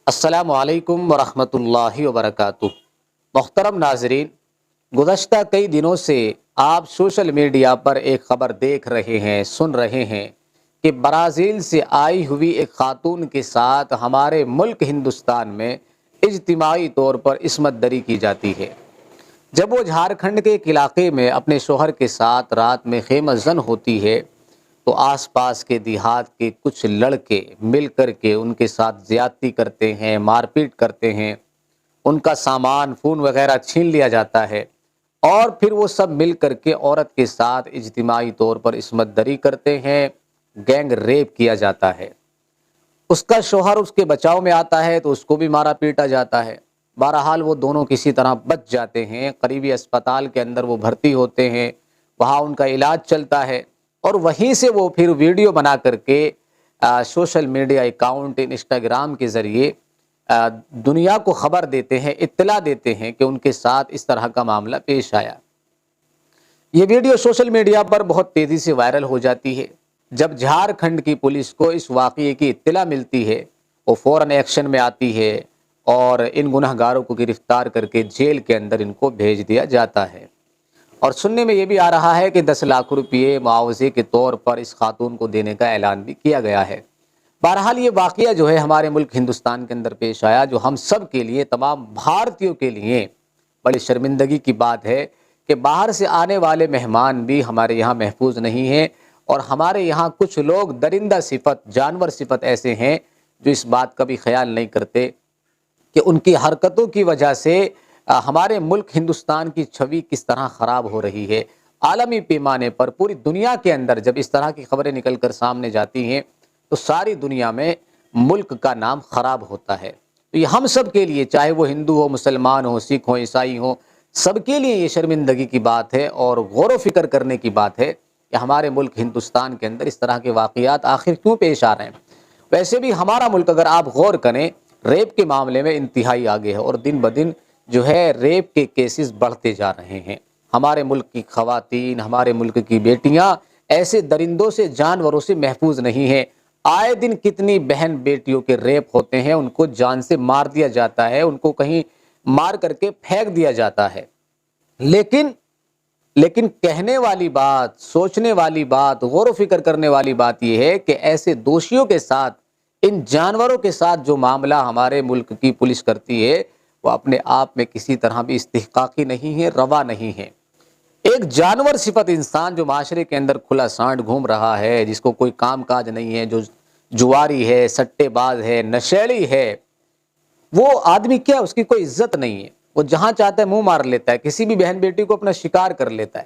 السلام علیکم ورحمۃ اللہ وبرکاتہ۔ محترم ناظرین، گزشتہ کئی دنوں سے آپ سوشل میڈیا پر ایک خبر دیکھ رہے ہیں، سن رہے ہیں کہ برازیل سے آئی ہوئی ایک خاتون کے ساتھ ہمارے ملک ہندوستان میں اجتماعی طور پر عصمت دری کی جاتی ہے۔ جب وہ جھارکھنڈ کے ایک علاقے میں اپنے شوہر کے ساتھ رات میں خیمہ زن ہوتی ہے تو آس پاس کے دیہات کے کچھ لڑکے مل کر کے ان کے ساتھ زیادتی کرتے ہیں، مار پیٹ کرتے ہیں، ان کا سامان فون وغیرہ چھین لیا جاتا ہے اور پھر وہ سب مل کر کے عورت کے ساتھ اجتماعی طور پر عصمت دری کرتے ہیں، گینگ ریپ کیا جاتا ہے۔ اس کا شوہر اس کے بچاؤ میں آتا ہے تو اس کو بھی مارا پیٹا جاتا ہے۔ بہرحال وہ دونوں کسی طرح بچ جاتے ہیں، قریبی اسپتال کے اندر وہ بھرتی ہوتے ہیں، وہاں ان کا علاج چلتا ہے اور وہیں سے وہ پھر ویڈیو بنا کر کے سوشل میڈیا اکاؤنٹ انسٹاگرام کے ذریعے دنیا کو خبر دیتے ہیں، اطلاع دیتے ہیں کہ ان کے ساتھ اس طرح کا معاملہ پیش آیا۔ یہ ویڈیو سوشل میڈیا پر بہت تیزی سے وائرل ہو جاتی ہے۔ جب جھارکھنڈ کی پولیس کو اس واقعے کی اطلاع ملتی ہے، وہ فوراً ایکشن میں آتی ہے اور ان گناہ گاروں کو گرفتار کر کے جیل کے اندر ان کو بھیج دیا جاتا ہے۔ اور سننے میں یہ بھی آ رہا ہے کہ 10 لاکھ روپے معاوضے کے طور پر اس خاتون کو دینے کا اعلان بھی کیا گیا ہے۔ بہرحال یہ واقعہ جو ہے ہمارے ملک ہندوستان کے اندر پیش آیا، جو ہم سب کے لیے، تمام بھارتیوں کے لیے بڑی شرمندگی کی بات ہے کہ باہر سے آنے والے مہمان بھی ہمارے یہاں محفوظ نہیں ہیں اور ہمارے یہاں کچھ لوگ درندہ صفت، جانور صفت ایسے ہیں جو اس بات کا بھی خیال نہیں کرتے کہ ان کی حرکتوں کی وجہ سے ہمارے ملک ہندوستان کی چھوی کس طرح خراب ہو رہی ہے۔ عالمی پیمانے پر پوری دنیا کے اندر جب اس طرح کی خبریں نکل کر سامنے جاتی ہیں تو ساری دنیا میں ملک کا نام خراب ہوتا ہے۔ تو یہ ہم سب کے لیے، چاہے وہ ہندو ہو، مسلمان ہو، سکھ ہو، عیسائی ہو، سب کے لیے یہ شرمندگی کی بات ہے اور غور و فکر کرنے کی بات ہے کہ ہمارے ملک ہندوستان کے اندر اس طرح کے واقعات آخر کیوں پیش آ رہے ہیں۔ ویسے بھی ہمارا ملک اگر آپ غور کریں، ریپ کے معاملے میں انتہائی آگے ہے اور دن بدن جو ہے ریپ کے کیسز بڑھتے جا رہے ہیں۔ ہمارے ملک کی خواتین، ہمارے ملک کی بیٹیاں ایسے درندوں سے، جانوروں سے محفوظ نہیں ہیں۔ آئے دن کتنی بہن بیٹیوں کے ریپ ہوتے ہیں، ان کو جان سے مار دیا جاتا ہے، ان کو کہیں مار کر کے پھینک دیا جاتا ہے۔ لیکن کہنے والی بات، سوچنے والی بات، غور و فکر کرنے والی بات یہ ہے کہ ایسے دوشیوں کے ساتھ، ان جانوروں کے ساتھ جو معاملہ ہمارے ملک کی پولیس کرتی ہے وہ اپنے آپ میں کسی طرح بھی استحقاقی نہیں ہے، روا نہیں ہے۔ ایک جانور صفت انسان جو معاشرے کے اندر کھلا سانڈ گھوم رہا ہے، جس کو کوئی کام کاج نہیں ہے، جو جواری ہے، سٹے باز ہے، نشیڑی ہے، وہ آدمی کیا، اس کی کوئی عزت نہیں ہے۔ وہ جہاں چاہتا ہے منہ مار لیتا ہے، کسی بھی بہن بیٹی کو اپنا شکار کر لیتا ہے۔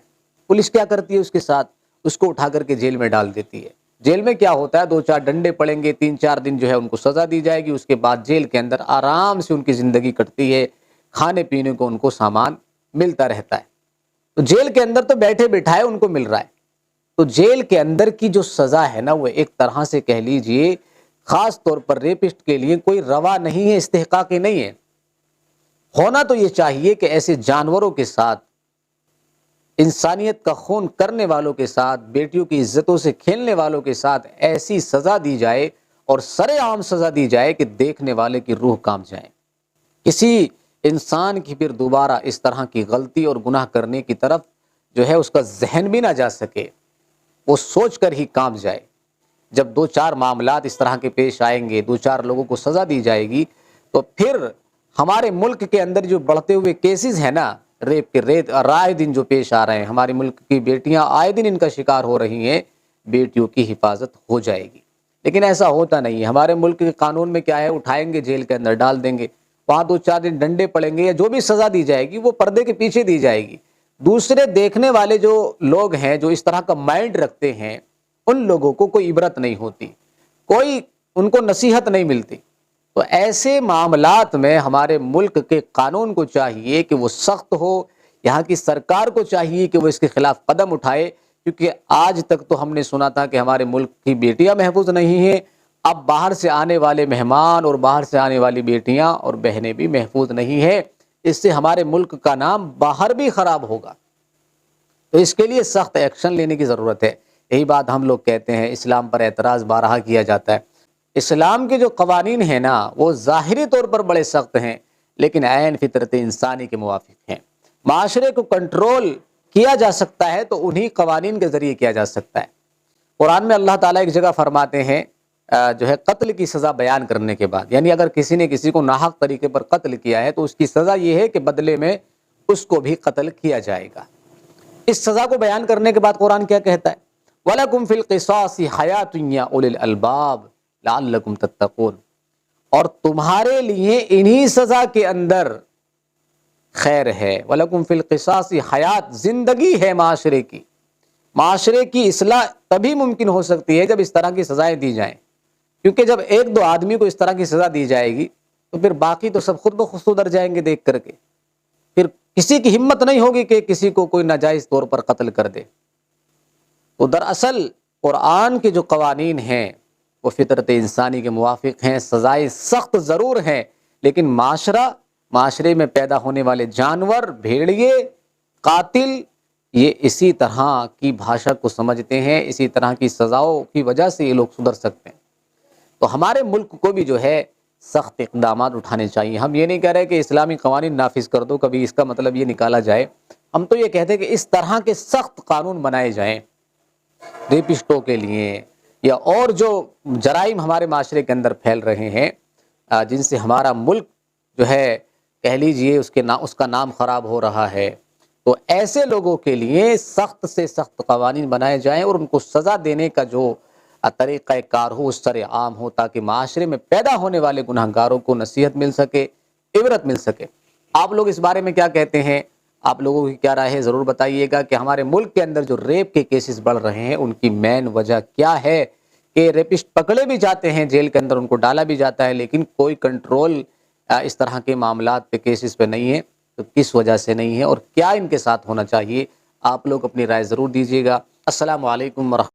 پولیس کیا کرتی ہے اس کے ساتھ؟ اس کو اٹھا کر کے جیل میں ڈال دیتی ہے۔ جیل میں کیا ہوتا ہے، 2-4 ڈنڈے پڑیں گے، 3-4 دن جو ہے ان کو سزا دی جائے گی، اس کے بعد جیل کے اندر آرام سے ان کی زندگی کٹتی ہے، کھانے پینے کو ان کو سامان ملتا رہتا ہے۔ تو جیل کے اندر تو بیٹھے بٹھائے ان کو مل رہا ہے۔ تو جیل کے اندر کی جو سزا ہے نا، وہ ایک طرح سے کہہ لیجئے خاص طور پر ریپسٹ کے لیے کوئی روا نہیں ہے، استحقاقی نہیں ہے۔ ہونا تو یہ چاہیے کہ ایسے جانوروں کے ساتھ، انسانیت کا خون کرنے والوں کے ساتھ، بیٹیوں کی عزتوں سے کھیلنے والوں کے ساتھ ایسی سزا دی جائے اور سرے عام سزا دی جائے کہ دیکھنے والے کی روح کانپ جائے۔ کسی انسان کی پھر دوبارہ اس طرح کی غلطی اور گناہ کرنے کی طرف جو ہے اس کا ذہن بھی نہ جا سکے، وہ سوچ کر ہی کانپ جائے۔ جب 2-4 معاملات اس طرح کے پیش آئیں گے، 2-4 لوگوں کو سزا دی جائے گی، تو پھر ہمارے ملک کے اندر جو بڑھتے ہوئے کیسز ہیں نا، ریپ کے رائے دن جو پیش آ رہے ہیں، ہمارے ملک کی بیٹیاں آئے دن ان کا شکار ہو رہی ہیں، بیٹیوں کی حفاظت ہو جائے گی۔ لیکن ایسا ہوتا نہیں ہے۔ ہمارے ملک کے قانون میں کیا ہے، اٹھائیں گے جیل کے اندر ڈال دیں گے، وہاں 2-4 دن ڈنڈے پڑیں گے یا جو بھی سزا دی جائے گی وہ پردے کے پیچھے دی جائے گی۔ دوسرے دیکھنے والے جو لوگ ہیں، جو اس طرح کا مائنڈ رکھتے ہیں، ان لوگوں کو کوئی عبرت نہیں ہوتی، کوئی ان کو نصیحت نہیں ملتی۔ تو ایسے معاملات میں ہمارے ملک کے قانون کو چاہیے کہ وہ سخت ہو، یہاں کی سرکار کو چاہیے کہ وہ اس کے خلاف قدم اٹھائے، کیونکہ آج تک تو ہم نے سنا تھا کہ ہمارے ملک کی بیٹیاں محفوظ نہیں ہیں، اب باہر سے آنے والے مہمان اور باہر سے آنے والی بیٹیاں اور بہنیں بھی محفوظ نہیں ہیں۔ اس سے ہمارے ملک کا نام باہر بھی خراب ہوگا۔ تو اس کے لیے سخت ایکشن لینے کی ضرورت ہے۔ یہی بات ہم لوگ کہتے ہیں، اسلام پر اعتراض بارہا کیا جاتا ہے۔ اسلام کے جو قوانین ہیں نا وہ ظاہری طور پر بڑے سخت ہیں لیکن عین فطرت انسانی کے موافق ہیں۔ معاشرے کو کنٹرول کیا جا سکتا ہے تو انہی قوانین کے ذریعے کیا جا سکتا ہے۔ قرآن میں اللہ تعالیٰ ایک جگہ فرماتے ہیں جو ہے قتل کی سزا بیان کرنے کے بعد، یعنی اگر کسی نے کسی کو ناحق طریقے پر قتل کیا ہے تو اس کی سزا یہ ہے کہ بدلے میں اس کو بھی قتل کیا جائے گا۔ اس سزا کو بیان کرنے کے بعد قرآن کیا کہتا ہے؟ وَلَكُمْ فِي الْقِصَاصِ حَيَاتٌ يَا أُولِي الْأَلْبَابِ لَعَلَّكُمْ تَتَّقُونَ، اور تمہارے لیے انہی سزا کے اندر خیر ہے۔ وَلَكُمْ فِي الْقِصَاصِ حیات، زندگی ہے معاشرے کی۔ معاشرے کی اصلاح تبھی ممکن ہو سکتی ہے جب اس طرح کی سزائیں دی جائیں، کیونکہ جب ایک دو آدمی کو اس طرح کی سزا دی جائے گی تو پھر باقی تو سب خود بخود سدھر جائیں گے دیکھ کر کے، پھر کسی کی ہمت نہیں ہوگی کہ کسی کو کوئی ناجائز طور پر قتل کر دے۔ تو دراصل قرآن کے جو قوانین ہیں وہ فطرت انسانی کے موافق ہیں، سزائیں سخت ضرور ہیں، لیکن معاشرے میں پیدا ہونے والے جانور، بھیڑیے، قاتل، یہ اسی طرح کی بھاشا کو سمجھتے ہیں، اسی طرح کی سزاؤں کی وجہ سے یہ لوگ سدھر سکتے ہیں۔ تو ہمارے ملک کو بھی جو ہے سخت اقدامات اٹھانے چاہیے۔ ہم یہ نہیں کہہ رہے کہ اسلامی قوانین نافذ کر دو، کبھی اس کا مطلب یہ نکالا جائے، ہم تو یہ کہتے ہیں کہ اس طرح کے سخت قانون بنائے جائیں ریپسٹوں کے لیے، یا اور جو جرائم ہمارے معاشرے کے اندر پھیل رہے ہیں جن سے ہمارا ملک جو ہے کہہ لیجئے اس کا نام خراب ہو رہا ہے، تو ایسے لوگوں کے لیے سخت سے سخت قوانین بنائے جائیں اور ان کو سزا دینے کا جو طریقہ کار ہو اس طرح عام ہو، تاکہ معاشرے میں پیدا ہونے والے گناہ گاروں کو نصیحت مل سکے، عبرت مل سکے۔ آپ لوگ اس بارے میں کیا کہتے ہیں؟ آپ لوگوں کی کیا رائے ہے ضرور بتائیے گا کہ ہمارے ملک کے اندر جو ریپ کے کیسز بڑھ رہے ہیں ان کی مین وجہ کیا ہے؟ کہ ریپسٹ پکڑے بھی جاتے ہیں جیل کے اندر، ان کو ڈالا بھی جاتا ہے، لیکن کوئی کنٹرول اس طرح کے معاملات پہ، کیسز پہ نہیں ہے، تو کس وجہ سے نہیں ہے اور کیا ان کے ساتھ ہونا چاہیے؟ آپ لوگ اپنی رائے ضرور دیجیے گا۔ السلام علیکم ورحمۃ اللہ۔